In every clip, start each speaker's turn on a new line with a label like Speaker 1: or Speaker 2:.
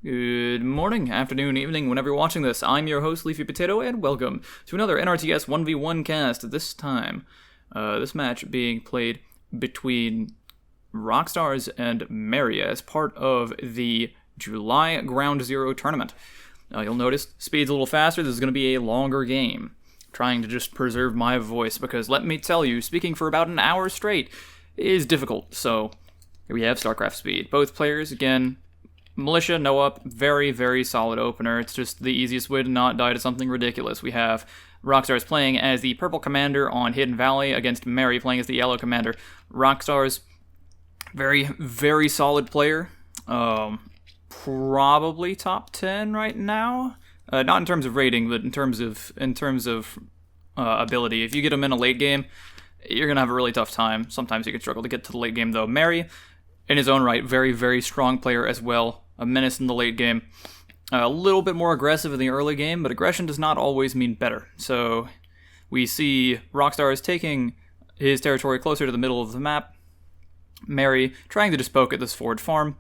Speaker 1: Good morning, afternoon, evening, whenever you're watching this. I'm your host, Leafy Potato, and welcome to another NRTS 1v1 cast. This time, this match being played between Rockstarz and Mary as part of the July Ground Zero tournament. You'll notice speed's a little faster. This is going to be a longer game. Trying to just preserve my voice because, let me tell you, speaking for about an hour straight is difficult. So, here we have StarCraft speed. Both players, again, Militia, no up, very, very solid opener. It's just the easiest way to not die to something ridiculous. We have Rockstarz playing as the purple commander on Hidden Valley against Mary playing as the yellow commander. Rockstarz, very, very solid player. Probably top 10 right now. Not in terms of rating, but in terms of ability. If you get him in a late game, you're going to have a really tough time. Sometimes you can struggle to get to the late game, though. Mary, in his own right, very, very strong player as well. A menace in the late game. A little bit more aggressive in the early game, but aggression does not always mean better. So we see Rockstarz taking his territory closer to the middle of the map. Mary trying to just poke at this forward farm,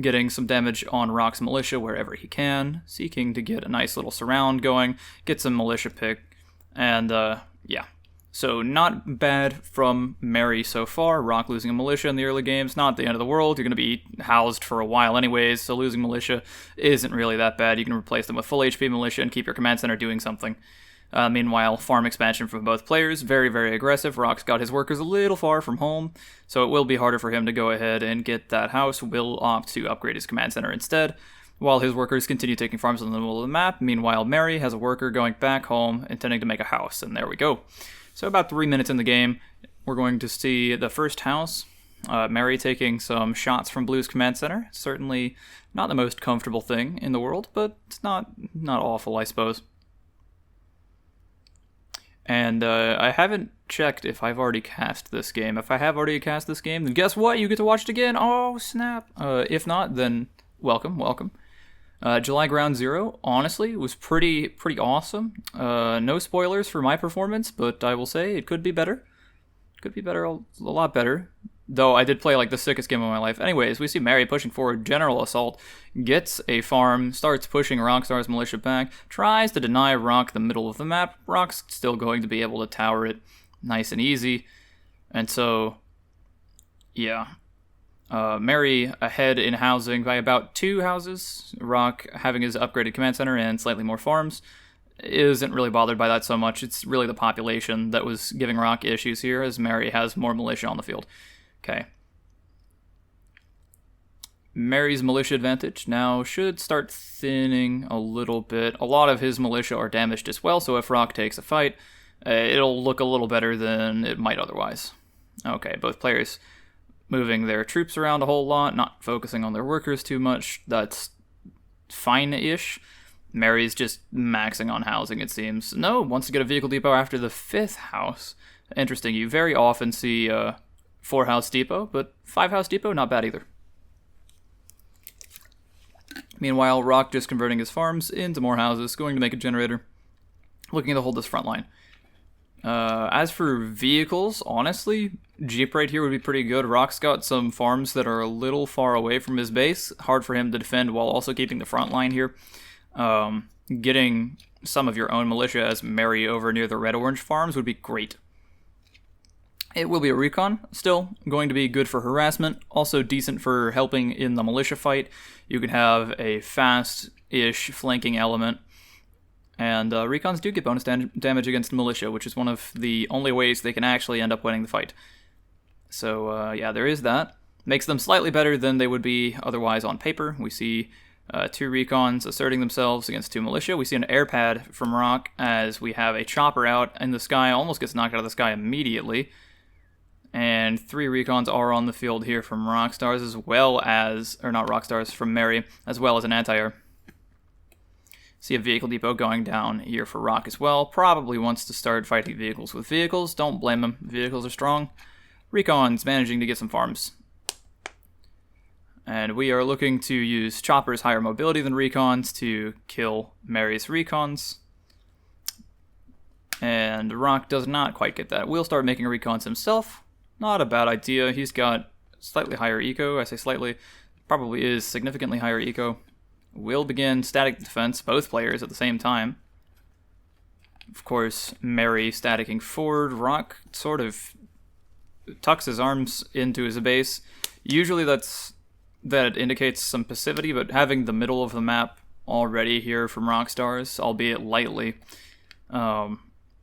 Speaker 1: getting some damage on Rock's militia wherever he can, seeking to get a nice little surround going, get some militia pick, and yeah. So not bad from Mary so far. Rock losing a militia in the early games, not the end of the world. You're going to be housed for a while anyways, so losing militia isn't really that bad. You can replace them with full HP militia and keep your command center doing something. Meanwhile, farm expansion from both players, very, very aggressive. Rock's got his workers a little far from home, so it will be harder for him to go ahead and get that house. Will opt to upgrade his command center instead, while his workers continue taking farms in the middle of the map. Meanwhile, Mary has a worker going back home, intending to make a house, and there we go. So about 3 minutes in the game, we're going to see the first house. Mary taking some shots from Blue's command center. Certainly not the most comfortable thing in the world, but it's not awful, I suppose. And I haven't checked if I've already cast this game. If I have already cast this game, then guess what? You get to watch it again. Oh, snap. If not, then welcome. July Ground Zero, honestly, was pretty awesome. No spoilers for my performance, but I will say it could be better. Could be better, a lot better. Though I did play like the sickest game of my life. Anyways, we see Mary pushing forward, general assault, gets a farm, starts pushing Rockstar's militia back, tries to deny Rock the middle of the map. Rock's still going to be able to tower it nice and easy. And so, yeah. Mary ahead in housing by about 2 houses. Rock having his upgraded command center and slightly more farms isn't really bothered by that so much. It's really the population that was giving Rock issues here, as Mary has more militia on the field. Okay. Mary's militia advantage now should start thinning a little bit. A lot of his militia are damaged as well, so if Rock takes a fight, it'll look a little better than it might otherwise. Okay, both players moving their troops around a whole lot, not focusing on their workers too much. That's fine-ish. Mary's just maxing on housing, it seems. No, wants to get a vehicle depot after the 5th house. Interesting. You very often see 4-house depot, but 5-house depot, not bad either. Meanwhile, Rock just converting his farms into more houses, going to make a generator, looking to hold this front line. As for vehicles, honestly, Jeep right here would be pretty good. Rock's got some farms that are a little far away from his base. Hard for him to defend while also keeping the front line here. Getting some of your own militia as Mary over near the red-orange farms would be great. It will be a recon, still going to be good for harassment, also decent for helping in the militia fight. You can have a fast-ish flanking element. And recons do get bonus damage against militia, which is one of the only ways they can actually end up winning the fight. So, yeah, there is that. Makes them slightly better than they would be otherwise on paper. We see 2 recons asserting themselves against 2 militia. We see an air pad from Rock as we have a chopper out in the sky, almost gets knocked out of the sky immediately. And 3 recons are on the field here from Rockstarz as well as, or not Rockstarz, from Mary, as well as an anti-air. See a vehicle depot going down here for Rock as well. Probably wants to start fighting vehicles with vehicles. Don't blame him. Vehicles are strong. Recon's managing to get some farms. And we are looking to use choppers higher mobility than recons to kill Mary's recons. And Rock does not quite get that. We'll start making recons himself. Not a bad idea. He's got slightly higher eco. I say slightly. Probably is significantly higher eco. will begin static defense, both players at the same time. Of course, Mary staticking forward. Rock sort of tucks his arms into his base. Usually that indicates some passivity, but having the middle of the map already here from Rockstarz, albeit lightly,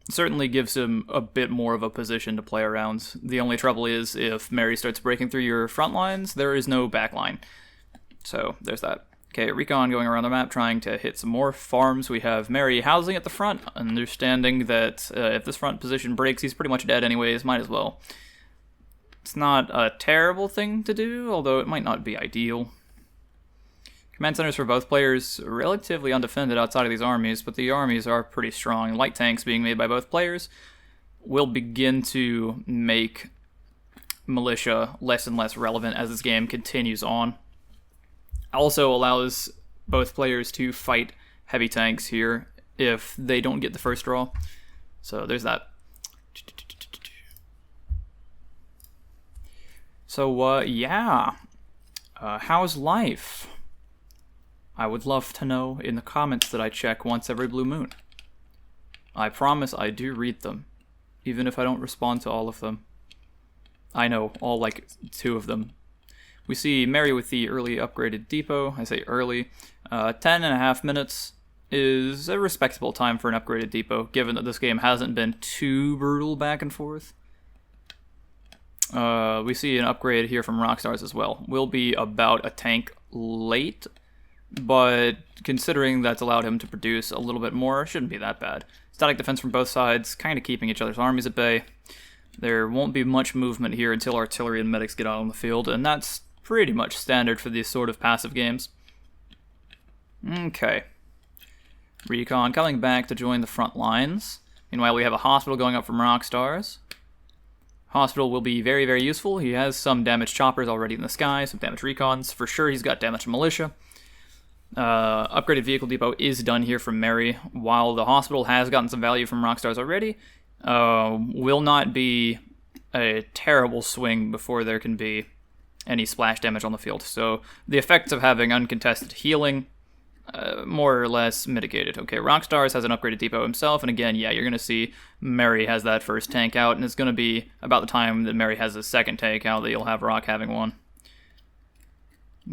Speaker 1: certainly gives him a bit more of a position to play around. The only trouble is if Mary starts breaking through your front lines, there is no back line. So there's that. Okay, Recon going around the map trying to hit some more farms. We have Mary housing at the front, understanding that if this front position breaks, he's pretty much dead anyways, might as well. It's not a terrible thing to do, although it might not be ideal. Command centers for both players relatively undefended outside of these armies, but the armies are pretty strong. Light tanks being made by both players will begin to make militia less and less relevant as this game continues on. Also allows both players to fight heavy tanks here if they don't get the first draw. So there's that. So, yeah. How's life? I would love to know in the comments that I check once every blue moon. I promise I do read them, even if I don't respond to all of them. I know, all like 2 of them. We see Mary with the early upgraded depot. I say early. 10.5 minutes is a respectable time for an upgraded depot, given that this game hasn't been too brutal back and forth. We see an upgrade here from Rockstarz as well. Will be about a tank late, but considering that's allowed him to produce a little bit more, shouldn't be that bad. Static defense from both sides, kind of keeping each other's armies at bay. There won't be much movement here until artillery and medics get out on the field, and that's pretty much standard for these sort of passive games. Okay. Recon coming back to join the front lines. Meanwhile, we have a hospital going up from Rockstarz. Hospital will be very, very useful. He has some damaged choppers already in the sky, some damaged recons. For sure, he's got damaged militia. Upgraded vehicle depot is done here from Mary. While the hospital has gotten some value from Rockstarz already, will not be a terrible swing before there can be any splash damage on the field. So the effects of having uncontested healing, more or less mitigated. Okay, Rockstarz has an upgraded depot himself, and again, yeah, you're going to see Mary has that first tank out, and it's going to be about the time that Mary has his second tank out that you'll have Rock having one.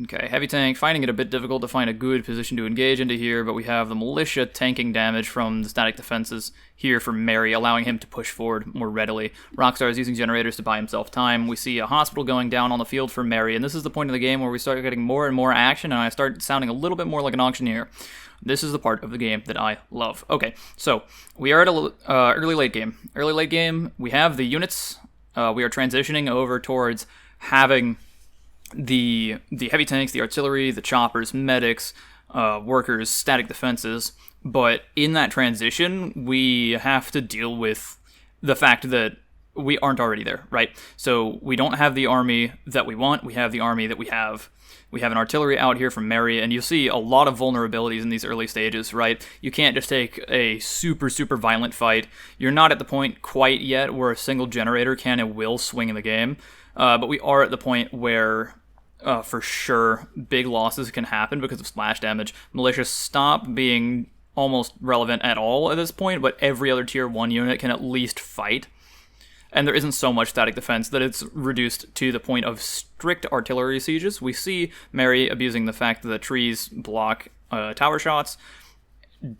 Speaker 1: Okay, heavy tank, finding it a bit difficult to find a good position to engage into here, but we have the militia tanking damage from the static defenses here from Mary, allowing him to push forward more readily. Rockstar is using generators to buy himself time. We see a hospital going down on the field for Mary, and this is the point of the game where we start getting more and more action, and I start sounding a little bit more like an auctioneer. This is the part of the game that I love. Okay, so we are at a early-late game. Early-late game, we have the units. We are transitioning over towards having the heavy tanks, the artillery, the choppers, medics, workers, static defenses, but in that transition, we have to deal with the fact that we aren't already there, right? So we don't have the army that we want, we have the army that we have. We have an artillery out here from Mary, and you'll see a lot of vulnerabilities in these early stages, right? You can't just take a super, super violent fight. You're not at the point quite yet where a single generator can and will swing in the game, but we are at the point where for sure big losses can happen because of splash damage. Militia stop being almost relevant at all at this point, but every other tier 1 unit can at least fight. And there isn't so much static defense that it's reduced to the point of strict artillery sieges. We see Mary abusing the fact that the trees block tower shots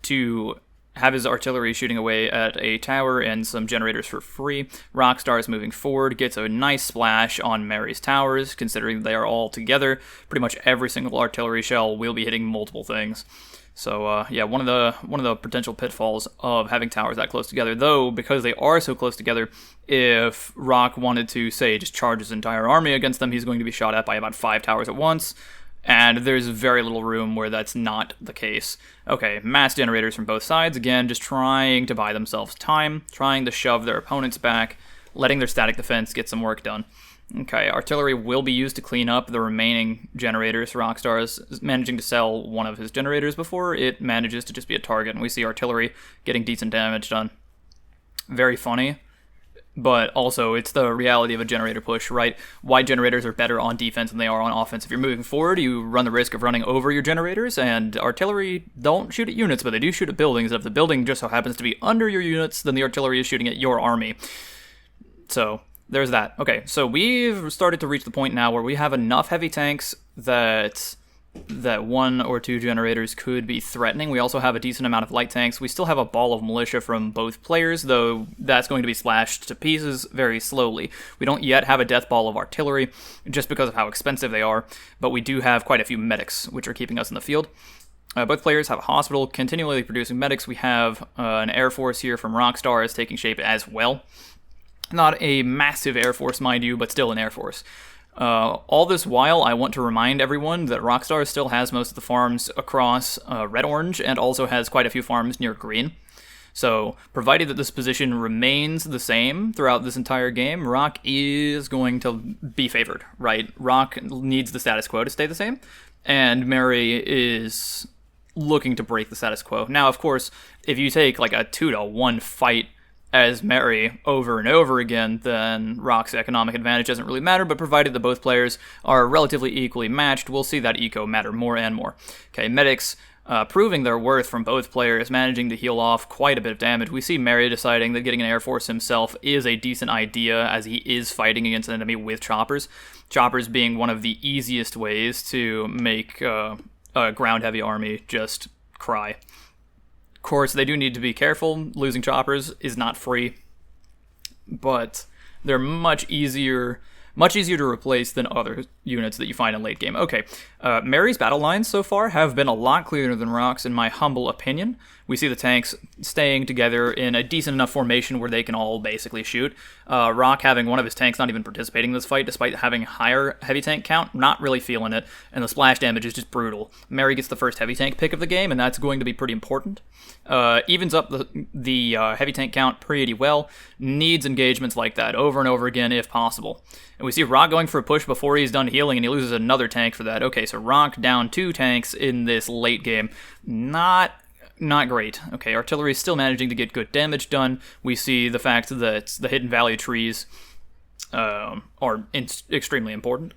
Speaker 1: to have his artillery shooting away at a tower and some generators for free. Rockstarz moving forward, gets a nice splash on Mary's towers, considering they are all together. Pretty much every single artillery shell will be hitting multiple things. So yeah, one of the potential pitfalls of having towers that close together, though, because they are so close together, if Rock wanted to, say, just charge his entire army against them, he's going to be shot at by about 5 towers at once. And there's very little room where that's not the case. Okay, mass generators from both sides, again, just trying to buy themselves time, trying to shove their opponents back, letting their static defense get some work done. Okay, artillery will be used to clean up the remaining generators. Rockstar is managing to sell one of his generators before it manages to just be a target, and we see artillery getting decent damage done. Very funny. but also it's the reality of a generator push, right? Why generators are better on defense than they are on offense. If you're moving forward, you run the risk of running over your generators, and artillery don't shoot at units, but they do shoot at buildings. And if the building just so happens to be under your units, then the artillery is shooting at your army. So there's that. Okay, so we've started to reach the point now where we have enough heavy tanks that one or two generators could be threatening. We also have a decent amount of light tanks. We still have a ball of militia from both players, though that's going to be slashed to pieces very slowly. We don't yet have a death ball of artillery, just because of how expensive they are, but we do have quite a few medics, which are keeping us in the field. Both players have a hospital continually producing medics. We have an air force here from Rockstarz taking shape as well. Not a massive air force, mind you, but still an air force. All this while, I want to remind everyone that Rockstar still has most of the farms across red-orange, and also has quite a few farms near green. So, provided that this position remains the same throughout this entire game, Rock is going to be favored, right? Rock needs the status quo to stay the same, and Mary is looking to break the status quo. Now, of course, if you take like a 2-to-1 fight as Mary over and over again, then Rock's economic advantage doesn't really matter, but provided that both players are relatively equally matched, we'll see that eco matter more and more. Okay, medics proving their worth from both players, managing to heal off quite a bit of damage. We see Mary deciding that getting an air force himself is a decent idea, as he is fighting against an enemy with choppers. Choppers being one of the easiest ways to make a ground-heavy army just cry. Of course, they do need to be careful. Losing choppers is not free, but they're much easier to replace than other units that you find in late game. Okay, Mary's battle lines so far have been a lot clearer than Rock's, in my humble opinion. We see the tanks staying together in a decent enough formation where they can all basically shoot. Rock having one of his tanks not even participating in this fight, despite having higher heavy tank count, not really feeling it, and the splash damage is just brutal. Mary gets the first heavy tank pick of the game, and that's going to be pretty important. Evens up the heavy tank count pretty well. Needs engagements like that over and over again if possible. And we see Rock going for a push before he's done healing, and he loses another tank for that. Okay, so Rock down 2 tanks in this late game. Not great. Okay, artillery is still managing to get good damage done. We see the fact that the hidden value trees are extremely important.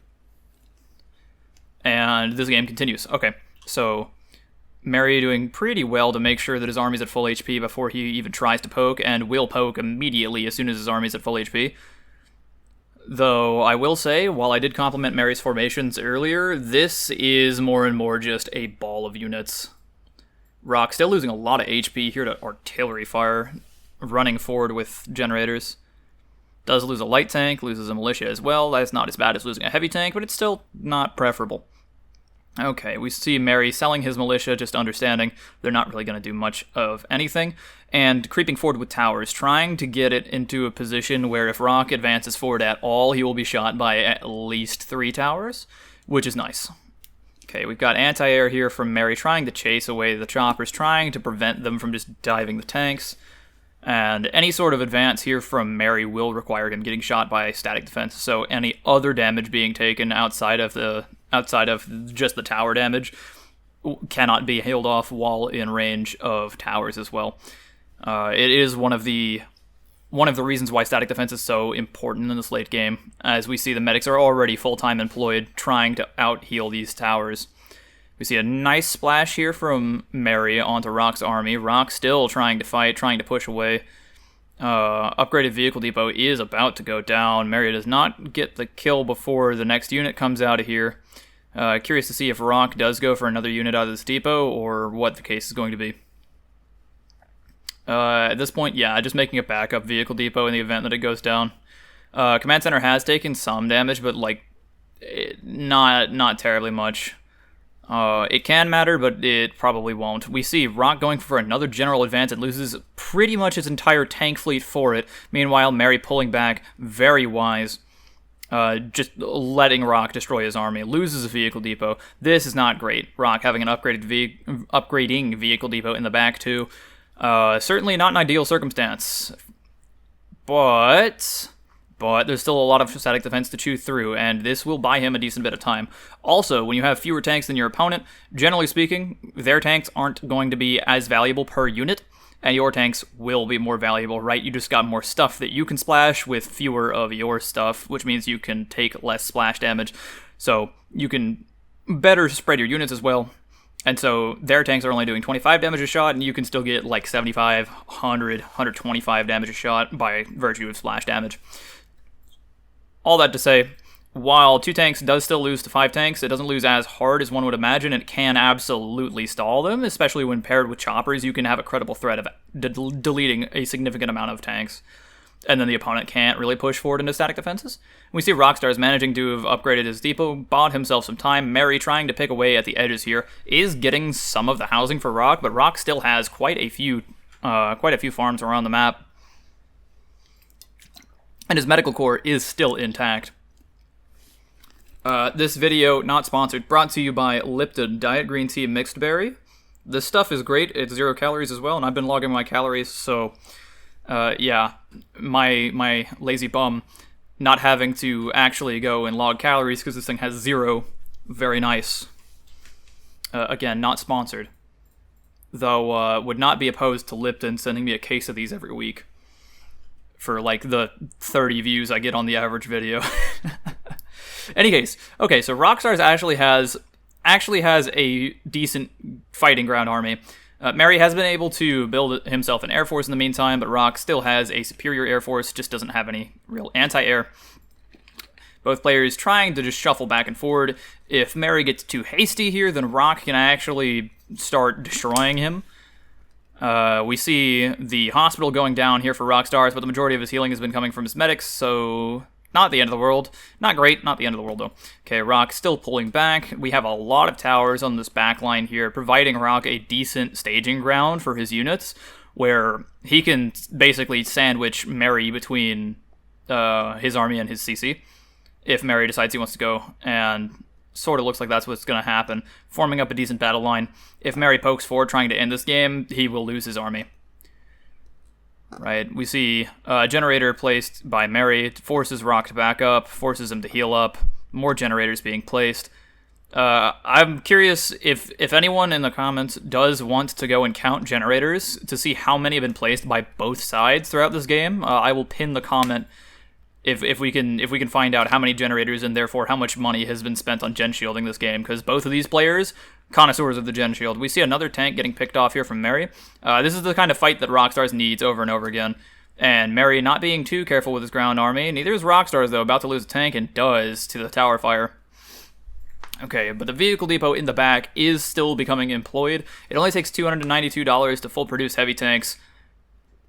Speaker 1: And this game continues. Okay, so Mary doing pretty well to make sure that his army's at full HP before he even tries to poke, and will poke immediately as soon as his army's at full HP. Though, I will say, while I did compliment Mary's formations earlier, this is more and more just a ball of units. Rock still losing a lot of HP here to artillery fire, running forward with generators. Does lose a light tank, loses a militia as well. That's not as bad as losing a heavy tank, but it's still not preferable. Okay, we see Mary selling his militia, just understanding they're not really going to do much of anything, and creeping forward with towers, trying to get it into a position where if Rock advances forward at all, he will be shot by at least 3 towers, which is nice. Okay, we've got anti-air here from Mary trying to chase away the choppers, trying to prevent them from just diving the tanks, and any sort of advance here from Mary will require him getting shot by static defense, so any other damage being taken outside of just the tower damage cannot be held off while in range of towers as well. It is one of the reasons why static defense is so important in this late game, as we see the medics are already full-time employed trying to out-heal these towers. We see a nice splash here from Mary onto Rock's army. Rock still trying to fight, trying to push away. Upgraded vehicle depot is about to go down. Mary does not get the kill before the next unit comes out of here. Curious to see if Rock does go for another unit out of this depot, or what the case is going to be. At this point, yeah, just making a backup vehicle depot in the event that it goes down. Command center has taken some damage, but not terribly much. It can matter, but it probably won't. We see Rock going for another general advance and loses pretty much his entire tank fleet for it. Meanwhile, Mary pulling back, very wise. Just letting Rock destroy his army. Loses a vehicle depot. This is not great. Rock having an upgrading vehicle depot in the back, too. Certainly not an ideal circumstance. But there's still a lot of static defense to chew through, and this will buy him a decent bit of time. Also, when you have fewer tanks than your opponent, generally speaking, their tanks aren't going to be as valuable per unit and your tanks will be more valuable, right? You just got more stuff that you can splash with fewer of your stuff, which means you can take less splash damage. So you can better spread your units as well. And so their tanks are only doing 25 damage a shot, and you can still get like 75, 100, 125 damage a shot by virtue of splash damage. All that to say, while 2 tanks does still lose to 5 tanks, it doesn't lose as hard as one would imagine. It can absolutely stall them, especially when paired with choppers. You can have a credible threat of deleting a significant amount of tanks, and then the opponent can't really push forward into static defenses. We see Rockstarz managing to have upgraded his depot, bought himself some time. Mary, trying to pick away at the edges here, is getting some of the housing for Rock, but Rock still has quite a few farms around the map, and his medical core is still intact. This video, not sponsored, brought to you by Lipton Diet Green Tea Mixed Berry. This stuff is great. It's 0 calories as well, and I've been logging my calories, so yeah, my lazy bum not having to actually go and log calories because this thing has 0. Very nice. Again, not sponsored. Though, would not be opposed to Lipton sending me a case of these every week for, like, the 30 views I get on the average video. Any case, okay, so Rockstarz actually has a decent fighting ground army. Mary has been able to build himself an air force in the meantime, but Rock still has a superior air force, just doesn't have any real anti-air. Both players trying to just shuffle back and forward. If Mary gets too hasty here, then Rock can actually start destroying him. We see the hospital going down here for Rockstarz, but the majority of his healing has been coming from his medics, so not the end of the world. Not great, not the end of the world, though. Okay, Rock still pulling back. We have a lot of towers on this back line here, providing Rock a decent staging ground for his units, where he can basically sandwich Mary between his army and his CC, if Mary decides he wants to go, and sort of looks like that's what's going to happen, forming up a decent battle line. If Mary pokes forward trying to end this game, he will lose his army. Right, we see a generator placed by Mary, forces Rock to back up, forces him to heal up, more generators being placed. I'm curious if anyone in the comments does want to go and count generators to see how many have been placed by both sides throughout this game. I will pin the comment if we can find out how many generators and therefore how much money has been spent on gen shielding this game, because both of these players, connoisseurs of the gen shield. We see another tank getting picked off here from Mary. This is the kind of fight that Rockstarz needs over and over again. And Mary not being too careful with his ground army. Neither is Rockstarz, though, about to lose a tank, and does to the tower fire. Okay, but the vehicle depot in the back is still becoming employed. It only takes $292 to full produce heavy tanks,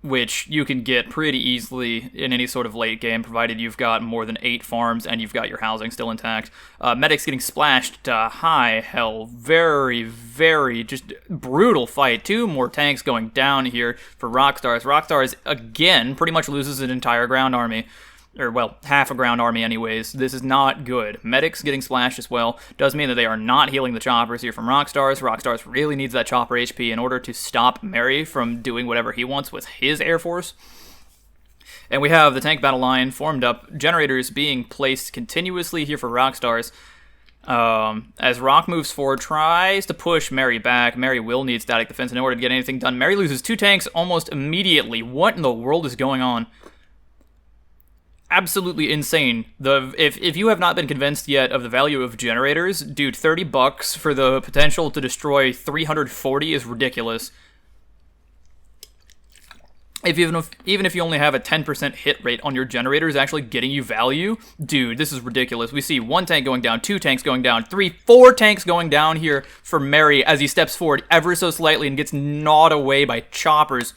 Speaker 1: which you can get pretty easily in any sort of late game, provided you've got more than 8 farms and you've got your housing still intact. Medics getting splashed to high hell. Very, very just brutal fight. 2 more tanks going down here for Rockstarz. Rockstarz, again, pretty much loses an entire ground army. Or, well, half a ground army anyways. This is not good. Medics getting splashed as well does mean that they are not healing the choppers here from Rockstarz. Rockstarz really needs that chopper HP in order to stop Mary from doing whatever he wants with his air force. And we have the tank battle line formed up. Generators being placed continuously here for Rockstarz. As Rock moves forward, tries to push Mary back. Mary will need static defense in order to get anything done. Mary loses 2 tanks almost immediately. What in the world is going on? Absolutely insane. If you have not been convinced yet of the value of generators, dude, $30 for the potential to destroy 340 is ridiculous. Even if you only have a 10% hit rate on your generators actually getting you value, dude, this is ridiculous. We see 1 tank going down, 2 tanks going down, 4 tanks going down here for Mary as he steps forward ever so slightly and gets gnawed away by choppers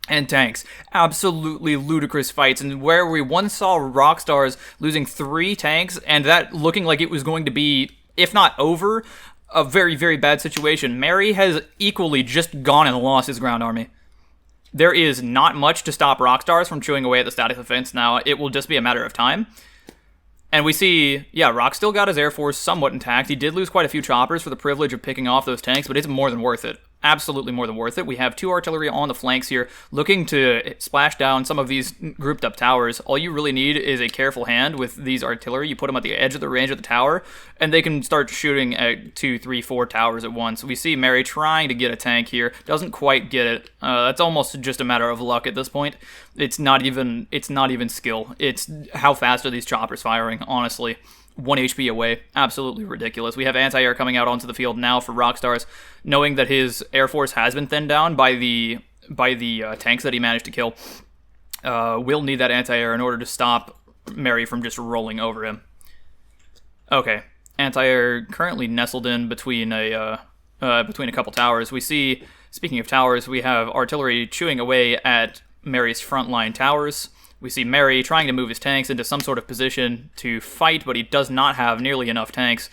Speaker 1: and tanks. Absolutely ludicrous fights. And where we once saw Rockstarz losing 3 tanks and that looking like it was going to be, if not over, a very, very bad situation, Mary has equally just gone and lost his ground army. There is not much to stop Rockstarz from chewing away at the static defense now. It will just be a matter of time. And we see, yeah, Rock still got his air force somewhat intact. He did lose quite a few choppers for the privilege of picking off those tanks, but it's more than worth it. absolutely more than worth it. We have 2 artillery on the flanks here, looking to splash down some of these grouped up towers. All you really need is a careful hand with these artillery. You put them at the edge of the range of the tower, and they can start shooting at 2, 3, 4 towers at once. We see Mary trying to get a tank here, doesn't quite get it. That's almost just a matter of luck at this point. It's not even skill. It's how fast are these choppers firing, honestly. 1 HP away. Absolutely ridiculous. We have anti-air coming out onto the field now for Rockstarz, knowing that his air force has been thinned down by the tanks that he managed to kill. We'll need that anti-air in order to stop Mary from just rolling over him. Okay, anti-air currently nestled in between a couple towers. We see, speaking of towers, we have artillery chewing away at Mary's frontline towers. We see Mary trying to move his tanks into some sort of position to fight, but he does not have nearly enough tanks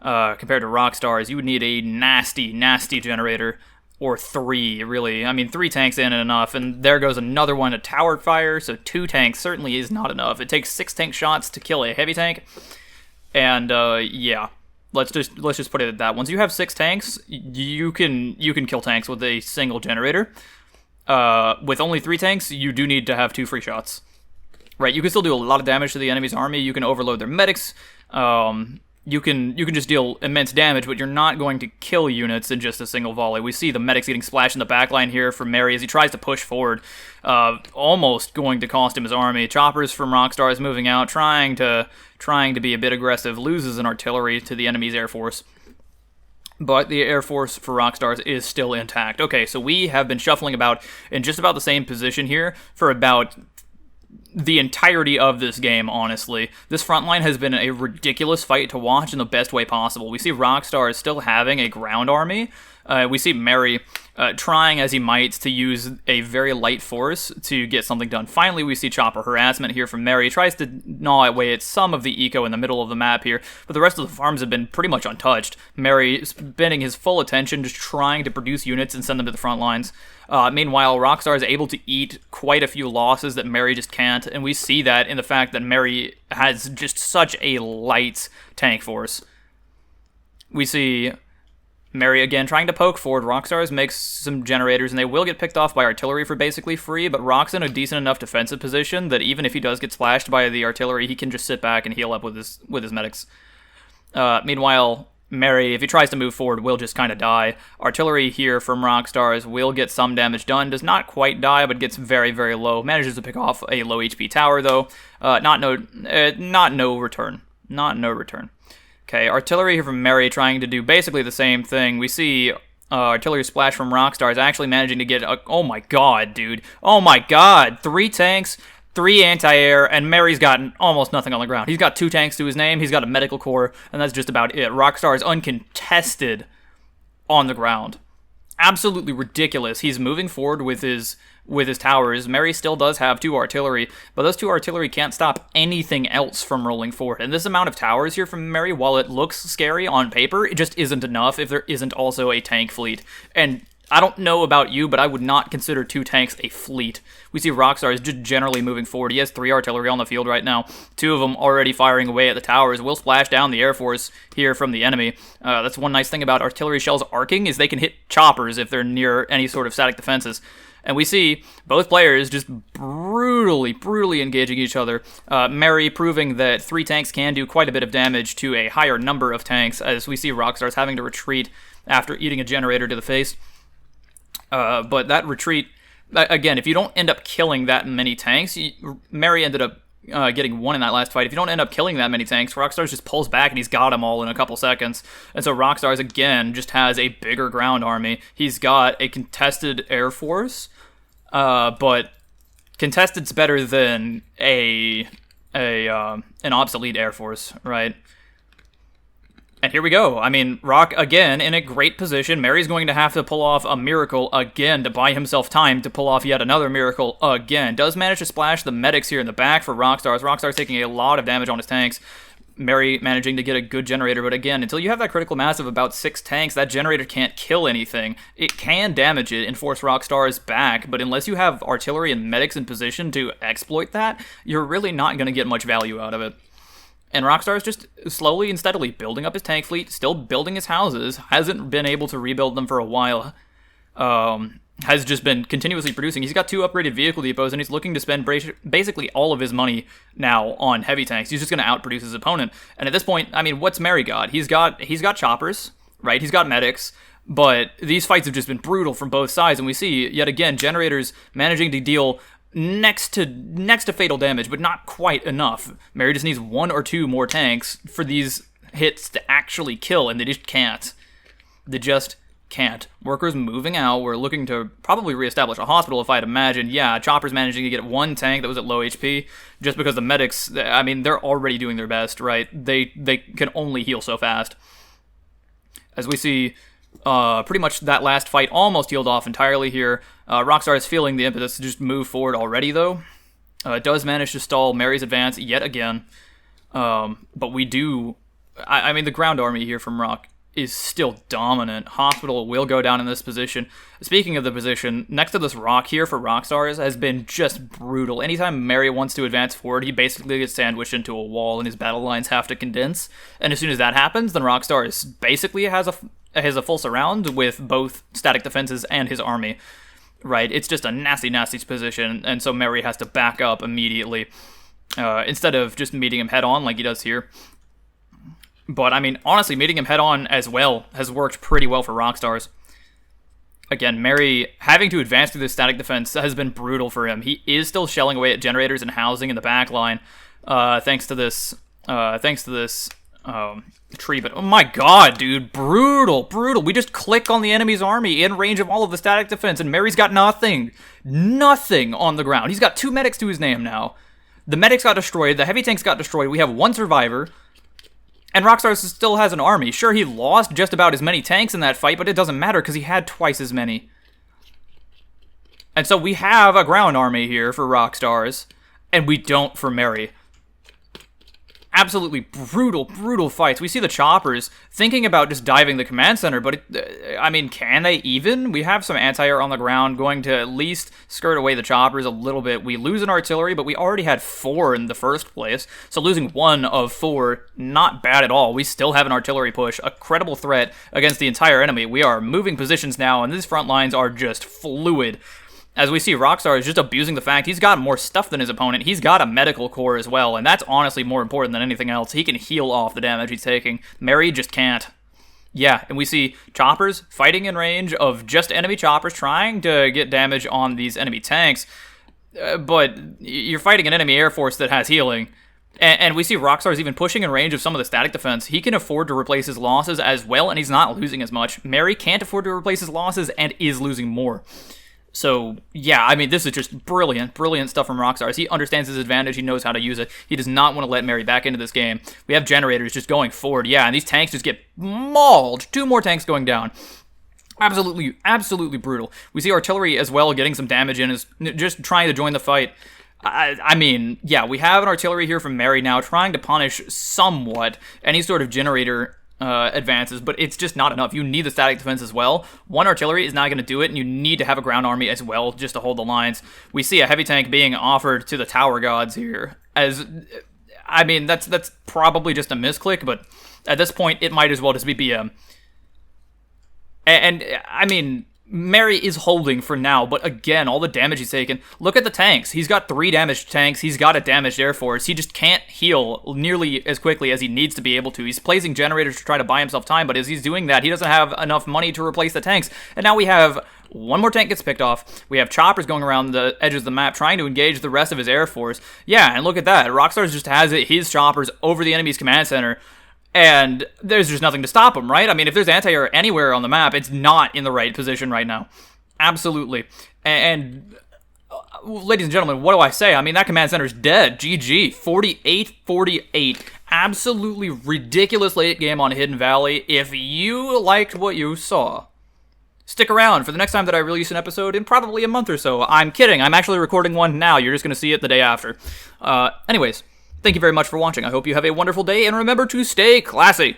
Speaker 1: compared to Rockstarz. You would need a nasty, nasty generator, or 3, really. I mean, 3 tanks in and enough, and there goes another one, a tower fire, so 2 tanks certainly is not enough. It takes 6 tank shots to kill a heavy tank, and yeah. Let's just put it at that. Once you have 6 tanks, you can kill tanks with a single generator. With only 3 tanks, you do need to have 2 free shots. Right, you can still do a lot of damage to the enemy's army. You can overload their medics. You can just deal immense damage, but you're not going to kill units in just a single volley. We see the medics getting splashed in the backline here from Mary as he tries to push forward, almost going to cost him his army. Choppers from Rockstarz moving out, trying to be a bit aggressive, loses an artillery to the enemy's air force. But the air force for Rockstarz is still intact. Okay, so we have been shuffling about in just about the same position here for about the entirety of this game, honestly. This front line has been a ridiculous fight to watch in the best way possible. We see Rockstarz still having a ground army. We see Mary trying as he might to use a very light force to get something done. Finally, we see chopper harassment here from Mary. He tries to gnaw away at some of the eco in the middle of the map here, but the rest of the farms have been pretty much untouched. Mary spending his full attention just trying to produce units and send them to the front lines. Meanwhile, Rockstar is able to eat quite a few losses that Mary just can't, and we see that in the fact that Mary has just such a light tank force. We see Mary again trying to poke forward. Rockstarz makes some generators, and they will get picked off by artillery for basically free, but Rock's in a decent enough defensive position that even if he does get splashed by the artillery, he can just sit back and heal up with his medics. Meanwhile, Mary, if he tries to move forward, will just kind of die. Artillery here from Rockstarz will get some damage done. Does not quite die, but gets very, very low. Manages to pick off a low HP tower, though. Not no return. Not no return. Okay, artillery here from Mary trying to do basically the same thing. We see artillery splash from Rockstarz actually managing to get... oh my god, dude. Oh my god. 3 tanks... 3 anti-air, and Mary's gotten almost nothing on the ground. He's got 2 tanks to his name, he's got a medical corps, and that's just about it. Rockstar is uncontested on the ground. Absolutely ridiculous. He's moving forward with his towers. Mary still does have 2 artillery, but those 2 artillery can't stop anything else from rolling forward. And this amount of towers here from Mary, while it looks scary on paper, it just isn't enough if there isn't also a tank fleet. And I don't know about you, but I would not consider 2 tanks a fleet. We see Rockstar is just generally moving forward. He has 3 artillery on the field right now. 2 of them already firing away at the towers. Will splash down the air force here from the enemy. That's one nice thing about artillery shells arcing is they can hit choppers if they're near any sort of static defenses. And we see both players just brutally engaging each other. Mary proving that 3 tanks can do quite a bit of damage to a higher number of tanks, as we see Rockstar's having to retreat after eating a generator to the face. But that retreat, again, if you don't end up killing that many tanks, Mary ended up getting 1 in that last fight. If you don't end up killing that many tanks, Rockstarz just pulls back and he's got them all in a couple seconds. And so Rockstarz, again, just has a bigger ground army. He's got a contested air force, but contested's better than an obsolete air force, right? And here we go. I mean, Rock, again, in a great position. Mary's going to have to pull off a miracle again to buy himself time to pull off yet another miracle again. Does manage to splash the medics here in the back for Rockstarz. Rockstar's taking a lot of damage on his tanks. Mary managing to get a good generator, but again, until you have that critical mass of about 6 tanks, that generator can't kill anything. It can damage it and force Rockstar's back, but unless you have artillery and medics in position to exploit that, you're really not going to get much value out of it. And Rockstar is just slowly and steadily building up his tank fleet, still building his houses, hasn't been able to rebuild them for a while. has just been continuously producing. He's got 2 upgraded vehicle depots, and he's looking to spend basically all of his money now on heavy tanks. He's just going to outproduce his opponent. And at this point, I mean, what's Mary got? He's got choppers, right? He's got medics, but these fights have just been brutal from both sides, and we see, yet again, generators managing to deal next to fatal damage, but not quite enough. Mary just needs 1 or 2 more tanks for these hits to actually kill, and they just can't. They just can't. Workers moving out. We're looking to probably reestablish a hospital, if I'd imagine. Yeah, Chopper's managing to get 1 tank that was at low HP, just because the medics, I mean, they're already doing their best, right? They can only heal so fast. As we see, pretty much that last fight almost healed off entirely here. Rockstar is feeling the impetus to just move forward already, though. It does manage to stall Mary's advance yet again. But we do... I mean, the ground army here from Rock is still dominant. Hospital will go down in this position. Speaking of the position, next to this rock here for Rockstarz has been just brutal. Anytime Mary wants to advance forward, he basically gets sandwiched into a wall and his battle lines have to condense. And as soon as that happens, then Rockstarz basically has a full surround with both static defenses and his army. Right? It's just a nasty, nasty position, and so Mary has to back up immediately instead of just meeting him head on like he does here. But, I mean, honestly, meeting him head-on as well has worked pretty well for Rockstarz. Again, Mary having to advance through the static defense has been brutal for him. He is still shelling away at generators and housing in the back line, thanks to this tree. But, oh my god, dude, brutal, brutal. We just click on the enemy's army in range of all of the static defense, and Mary's got nothing on the ground. He's got 2 medics to his name now. The medics got destroyed, the heavy tanks got destroyed, we have 1 survivor. And Rockstar still has an army. Sure, he lost just about as many tanks in that fight, but it doesn't matter because he had twice as many. And so we have a ground army here for Rockstarz, and we don't for Mary. Absolutely brutal, brutal fights. We see the choppers thinking about just diving the command center, but I mean, can they even? We have some anti-air on the ground going to at least skirt away the choppers a little bit. We lose an artillery, but we already had 4 in the first place, so losing 1 of 4, not bad at all. We still have an artillery push, a credible threat against the entire enemy. We are moving positions now, and these front lines are just fluid. As we see, Rockstar is just abusing the fact he's got more stuff than his opponent. He's got a medical core as well, and that's honestly more important than anything else. He can heal off the damage he's taking. Mary just can't. Yeah, and we see choppers fighting in range of just enemy choppers trying to get damage on these enemy tanks, but you're fighting an enemy air force that has healing. And we see Rockstar's even pushing in range of some of the static defense. He can afford to replace his losses as well, and he's not losing as much. Mary can't afford to replace his losses and is losing more. So, yeah, I mean, this is just brilliant, brilliant stuff from Rockstarz. He understands his advantage. He knows how to use it. He does not want to let Mary back into this game. We have generators just going forward. Yeah, and these tanks just get mauled. 2 more tanks going down. Absolutely, absolutely brutal. We see artillery as well getting some damage in, is just trying to join the fight. I mean, yeah, we have an artillery here from Mary now trying to punish somewhat any sort of generator advances, but it's just not enough. You need the static defense as well. 1 artillery is not going to do it, and you need to have a ground army as well just to hold the lines. We see a heavy tank being offered to the tower gods here. As, I mean, that's probably just a misclick, but at this point, it might as well just be BM. And I mean, Mary is holding for now, but again, all the damage he's taken. Look at the tanks. He's got 3 damaged tanks. He's got a damaged air force. He just can't heal nearly as quickly as he needs to be able to. He's placing generators to try to buy himself time, but as he's doing that, he doesn't have enough money to replace the tanks. And now we have 1 more tank gets picked off. We have choppers going around the edges of the map trying to engage the rest of his air force. Yeah, and look at that. Rockstar just has his choppers over the enemy's command center. And there's just nothing to stop him, right? I mean, if there's anti-air anywhere on the map, it's not in the right position right now. Absolutely. And ladies and gentlemen, what do I say? I mean, that command center's dead. GG. 48-48. Absolutely ridiculous late game on Hidden Valley. If you liked what you saw, stick around for the next time that I release an episode in probably a month or so. I'm kidding. I'm actually recording one now. You're just going to see it the day after. Anyways. Thank you very much for watching. I hope you have a wonderful day, and remember to stay classy.